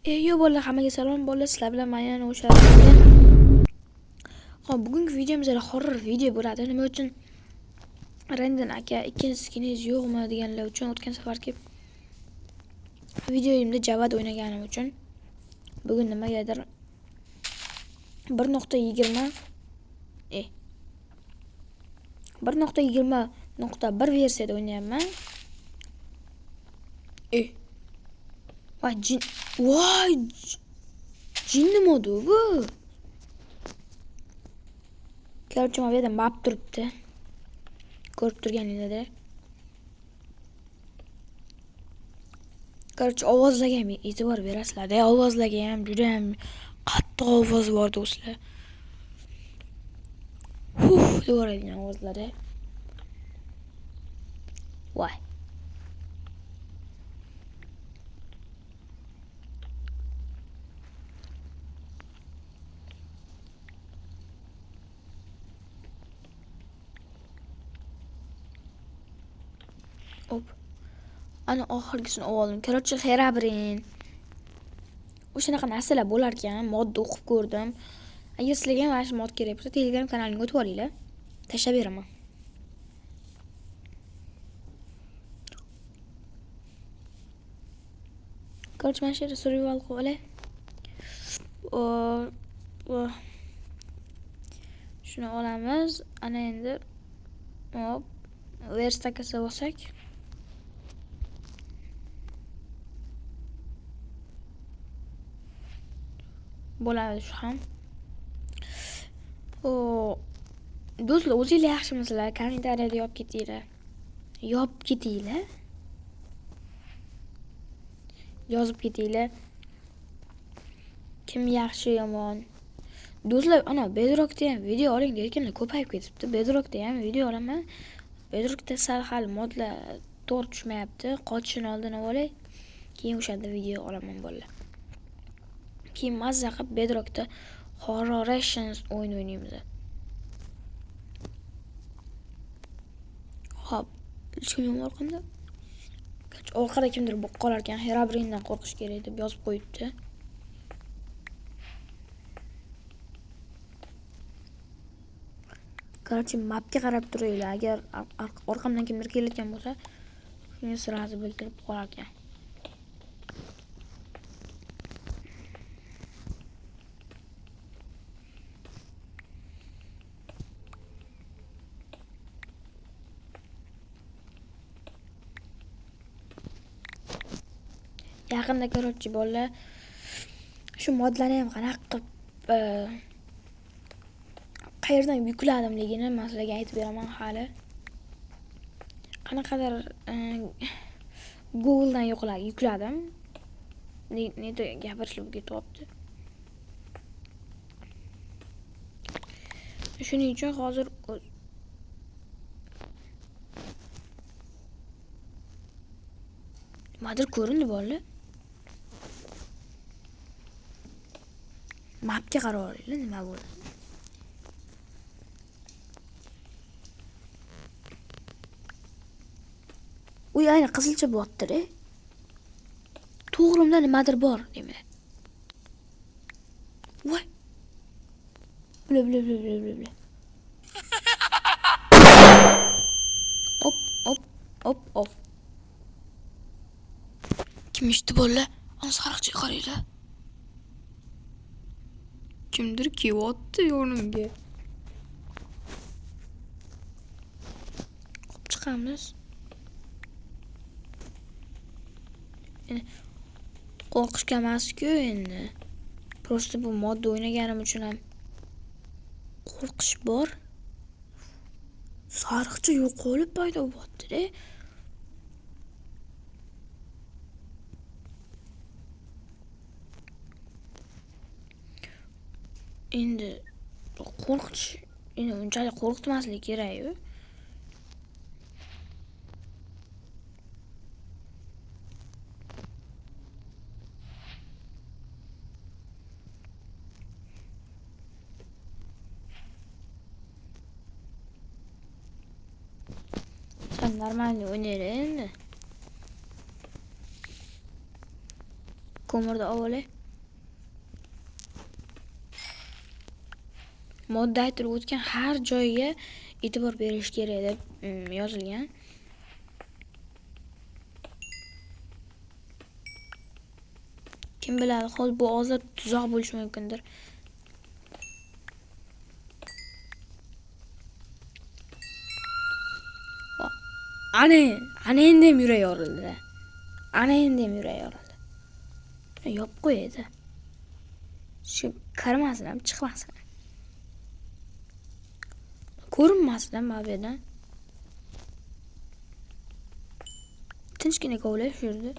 Yo bolalar, hammaga salom bolalar. Sizlar bilan men yana o'sha Hop, bugungi videomizda horror video bo'ladi. Nima uchun? Randon aka ikkinchisiz yo'qmi deganlar uchun o'tgan safargi videoyimda Javad o'ynaganim uchun bugun nimagadir 1.20 1.20.1 versiyada o'ynayapman. Voy, jinni modu bu. Короче, mana bu yerda map turibdi. Ko'rib turganingizda. Короче, ovozlarga ham e'tibor berasizlar. Ovozlarga ham juda ham qattiq ovoz bor do'stlar. Devoradigan ovozlar. Voy. Hop. Ana oxirgisini oldim. Короче, Xerabrin. O'shanaqa narsalar bo'lar ekan. Modda o'qib ko'rdim. Agar sizlarga ham mana shu mod kerak bo'lsa, Telegram kanalimga o'tib olinglar. Tashlab beraman. Короче, mana shu yerda survival qilib olay. Shuni olamiz. Ana endi hop, verstaka olsak. Bo'ladi shu ham. Do'stlar, o'zingizlar yaxshimisizlar? Kommentariyada yozib ketinglar. Yozib ketinglar. Kim yaxshi yomon? Do'stlar, ana Bedrockda ham video oling deyotganlar ko'payib ketibdi. Bedrockda ham video olaman. Bedrockda sal hal modlar to'g'ri tushmayapti. Qochishini oldini olay. Keyin o'shanda video olaman bolalar. Keyin mazza qilib Bedrockda Horror Rations o'yin o'ynaymiz. Hop, ishim orqamda. Orqada kimdir bo'lib qolar ekan, Xerabrindan qo'rqish kerak deb yozib qo'yibdi. Короче, mapga qarab turinglar. Agar orqamdan kimdir kelayotgan bo'lsa, shuni sirasi bildirib qo'yar ekan. Yaqinda короче bolalar shu modlarni ham qanaqa qilib qayerdan yukladimligini men sizlarga aytib beraman hali. Qanaqadir Google'dan yukladim. Nega gapirishib ketyapti. Shuning uchun hozir nimadir ko'rindi bolalar. Mapga qarab olinglar, nima bo'ldi. Uy, ayni qizilcha bo'tdi-da. To'g'rimda nimadir bor, deyman. Voy. Bla. Hop. Kim ishdi bolalar? Ana sariqcha qaranglar. Kimdir kelyapti yonimga. Hop, chiqamiz. Qo'rqishga emas-ku endi. Prosta bu modda o'ynaganim uchun ham qo'rqish bor. Sariqcha yo'qolib paydo bo'pti-da. Endi qo'rqish, endi unchalik qo'rqitmaslik kerak-ku. Normalni o'ynaylar endi. Ko'mirni olay. modda aytirib o'tgan har joyga e'tibor berish kerak deb yozilgan. Kim biladi, hozir bu ozod tuzoq bo'lishi mumkindir. Ana endi ham yurak yorildi. Yopib qo'yadi. Shu kirmasin ham, chiqmasin. Ko'rinmasin ham bu yerdan. Tinchgina kovlash yurdi.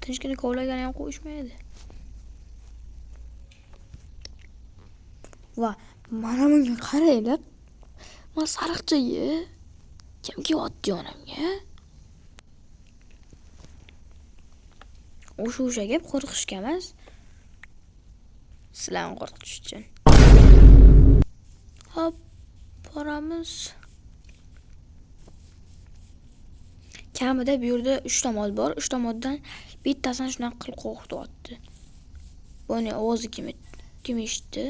Tinchgina kovlagani ham qo'yishmaydi. Va mana bunga qaranglar. Mana sariqchaga kim kelyapti yonimga? O'sha gap qo'rqishga emas. Sizlarni qo'rqitish uchun. Hop, boramiz. Kamida bu yerda 3 ta mod bor. 3 ta moddan bittasini shunaqa qilib qo'rqityapti. Buni ovozi kim eshitdi?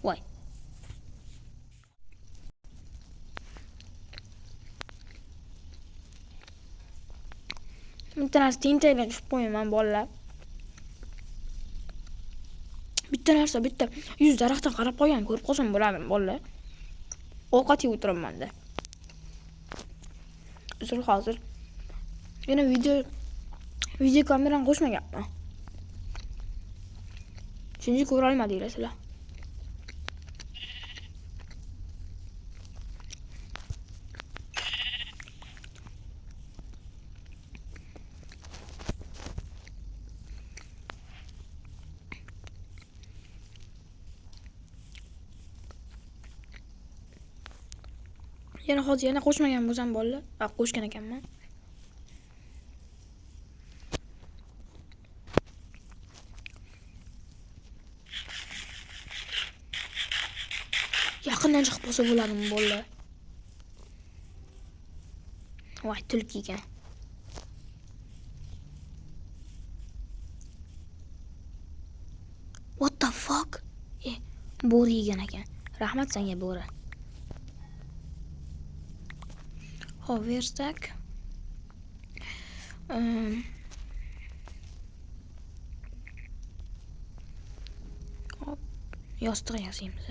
Voy. Bitta narsa tentakdan tushib qo'yaman bolalar. Bitta 100 daraxtdan qarab qo'ygan, ko'rib qolsam bo'ladimi bolalar? Ovqat yeb o'tiraman-da. Uzr hozir. Yana video kamerani qo'shmaganman. Chunki ko'ra olmadinglar sizlar. Yana qo'shmagan bo'lsam bolalar. Qo'shgan ekanman. Yaqindan chiqib qolsa bo'ladimi bolalar? Voy, tulki ekan. What the fuck? Bo'ri yegan ekan. Rahmat senga bo'ri. Hop, verstak. Hop, yostiq yasaymiz.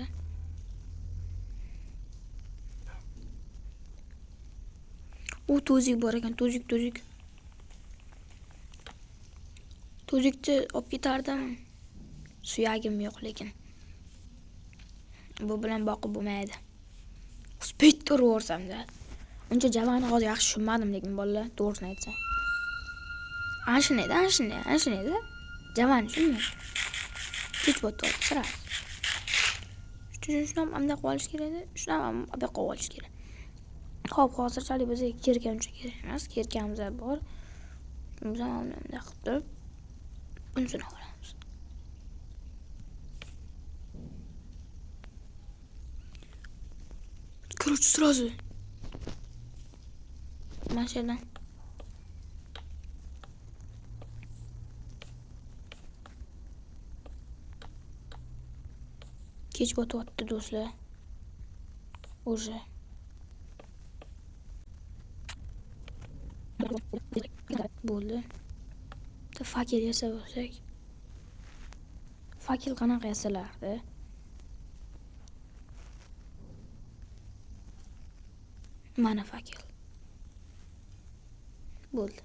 To'zik bor ekan, to'zik. To'zikni olib ketardim. Suyagim yo'q lekin. Bu bilan boqib bo'lmaydi. Speed turaversam-da. Uncha javani hozir yaxshi tushunmadim lekin bolalar, to'g'risini aytsam. Ana shunday. Javan tushunmayman. Kech bo'tdi, sira. Shuni ham amda qolish kerak edi. Shuni ham amda qolish kerak. Hop, hozirchalik bizga kirgan uncha kerak emas. Kirganimiz bor. Biz ham bunday qilib turib unisini olamiz. Короче, сразу. Машина. Kech bo'tyapti do'stlar. Уже. Bo'ldi. Fakir yasab olsak. Fakir qanaqa yasalardi? Mana fakir. Bo'ldi.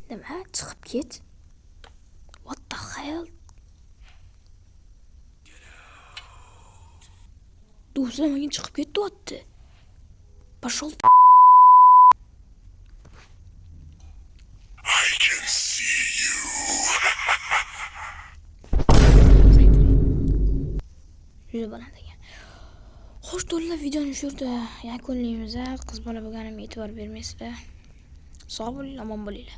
Nima? Chiqib ket. What the hell? Do'stlar, menga chiqib ketyapti. Пошел. Juda baland ekan. Xo'sh, do'stlar, videoni shu yerda yakunlaymiz. Qiz bola bo'lganimga e'tibor bermaysizlar. Sog' bo'linglar, omon bo'linglar.